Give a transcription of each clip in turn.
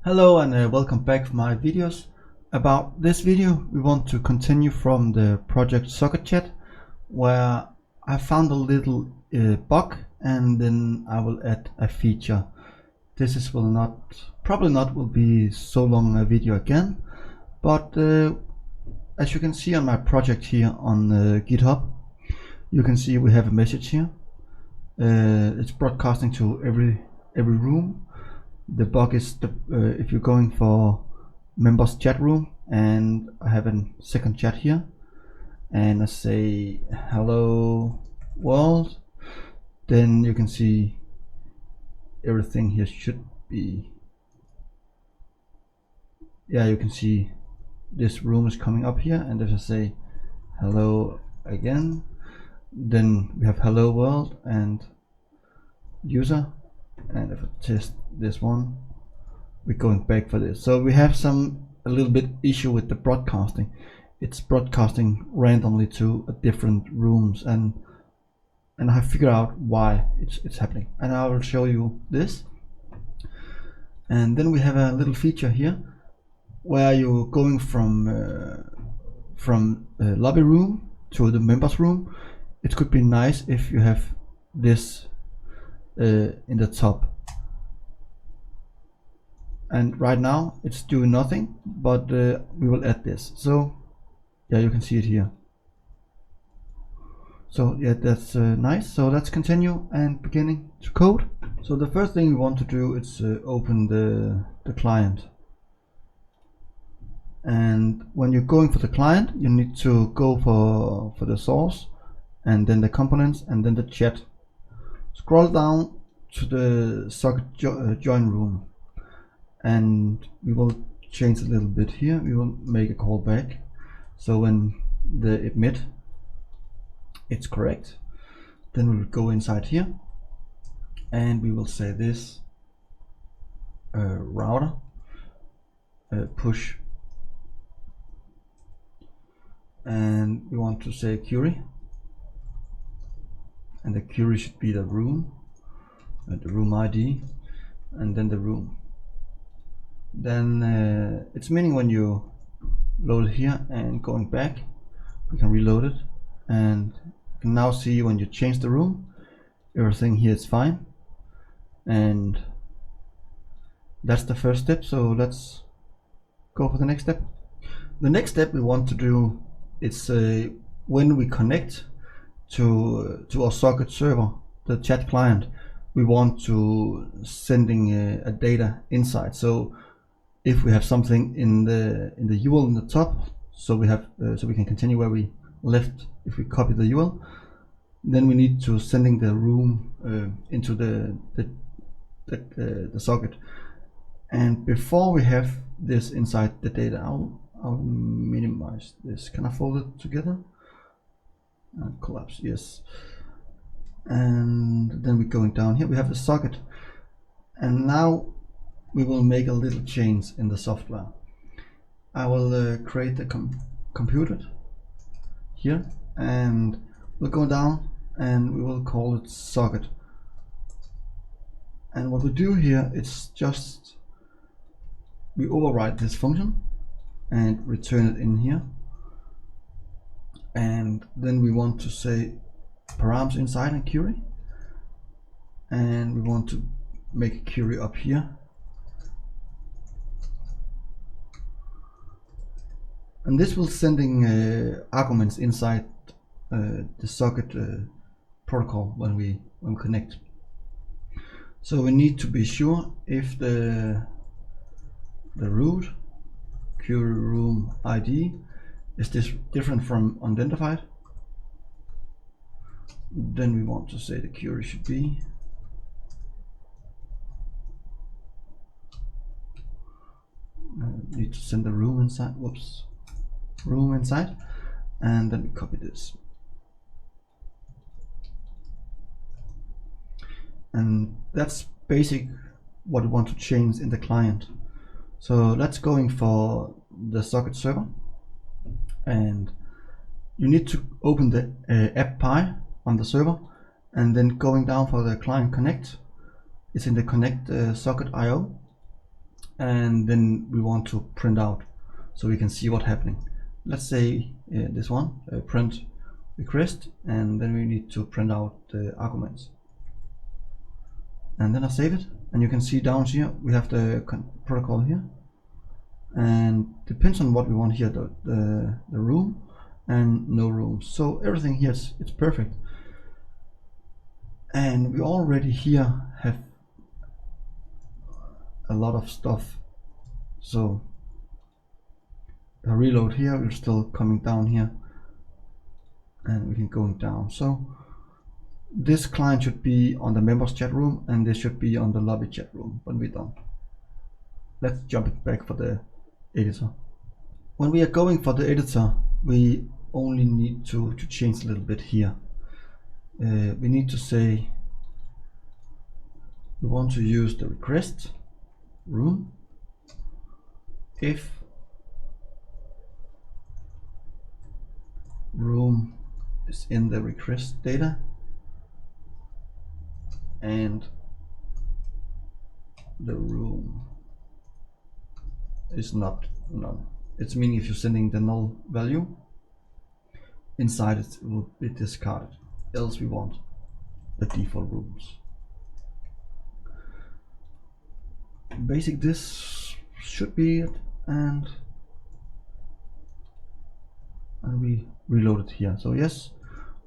Hello and welcome back for my videos. About this video we want to continue from the project SocketChat, where I found a little bug and then I will add a feature. This probably not will be so long a video again, but as you can see on my project here on GitHub, you can see we have a message here. It's broadcasting to every room. The bug is if you're going for members chat room, and I have a second chat here, and I say hello world, then you can see everything here should be, you can see this room is coming up here, and if I say hello again, then we have hello world and user, and if I test this one, we're going back for this. So we have a little bit issue with the broadcasting. It's broadcasting randomly to different rooms, and I figured out why it's happening, and I will show you this. And then we have a little feature here where you're going from lobby room to the members room. It could be nice if you have this in the top, and right now it's doing nothing, but we will add this. So yeah, you can see it here. So yeah, that's nice. So let's continue and beginning to code. So the first thing we want to do is open the client, and when you're going for the client, you need to go for the source, and then the components, and then the chat. Scroll down to the socket join room, and we will change a little bit here. We will make a callback, so when the admit it's correct, then we will go inside here, and we will say this router push, and we want to say query, and the query should be the room ID, and then the room. Then it's meaning when you load it here and going back, we can reload it, and you can now see when you change the room, everything here is fine. And that's the first step. So let's go for the next step. The next step we want to do is when we connect to our socket server, the chat client, we want to sending a data inside. So if we have something in the URL in the top, so we have so we can continue where we left. If we copy the URL, then we need to sending the room into the socket. And before we have this inside the data, I'll minimize this. Can I fold it together? And collapse, yes. And then we're going down here, we have the socket, and now we will make a little change in the software. I will create the computed here, and we'll go down and we will call it socket. And what we do here is just we override this function and return it in here, and then we want to say params inside and query, and we want to make a query up here, and this will sending arguments inside the socket protocol when we connect. So we need to be sure if the root query room ID is this different from unidentified. Then we want to say the query should be need to send the room inside, room inside, and then we copy this, and that's basic what we want to change in the client. So let's going for the socket server, and you need to open the app pie on the server, and then going down for the client connect. It's in the connect socket IO, and then we want to print out so we can see what's happening. Let's say this one, print request, and then we need to print out the arguments. And then I save it, and you can see down here we have the protocol here, and depends on what we want here, the room and no rooms. So everything here it's perfect, and we already here have a lot of stuff. So a reload here, we're still coming down here, and we can go down. So this client should be on the members chat room, and this should be on the lobby chat room when we're done. Let's jump it back for the editor. When we are going for the editor, we only need to change a little bit here. We need to say we want to use the request room if room is in the request data and the room is not none. It's meaning if you're sending the null value inside, it will be discarded. Else we want the default rooms. Basic, this should be it, and we reload it here. So yes,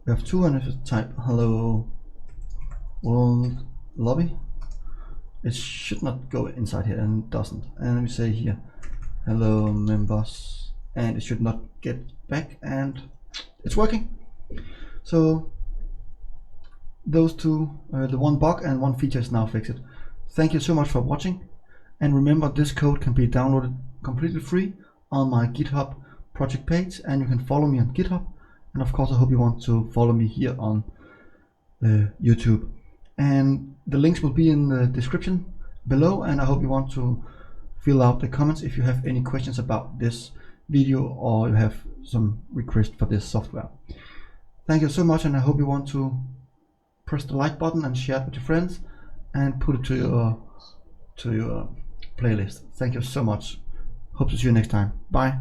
we have two, and if you type hello world lobby, it should not go inside here, and it doesn't. And we say here hello members, and it should not get back, and it's working. So those two, the one bug and one feature is now fixed. Thank you so much for watching, and remember, this code can be downloaded completely free on my GitHub project page, and you can follow me on GitHub, and of course I hope you want to follow me here on YouTube, and the links will be in the description below, and I hope you want to fill out the comments if you have any questions about this video or you have some request for this software. Thank you so much, and I hope you want to press the like button and share it with your friends and put it to your playlist. Thank you so much. Hope to see you next time. Bye.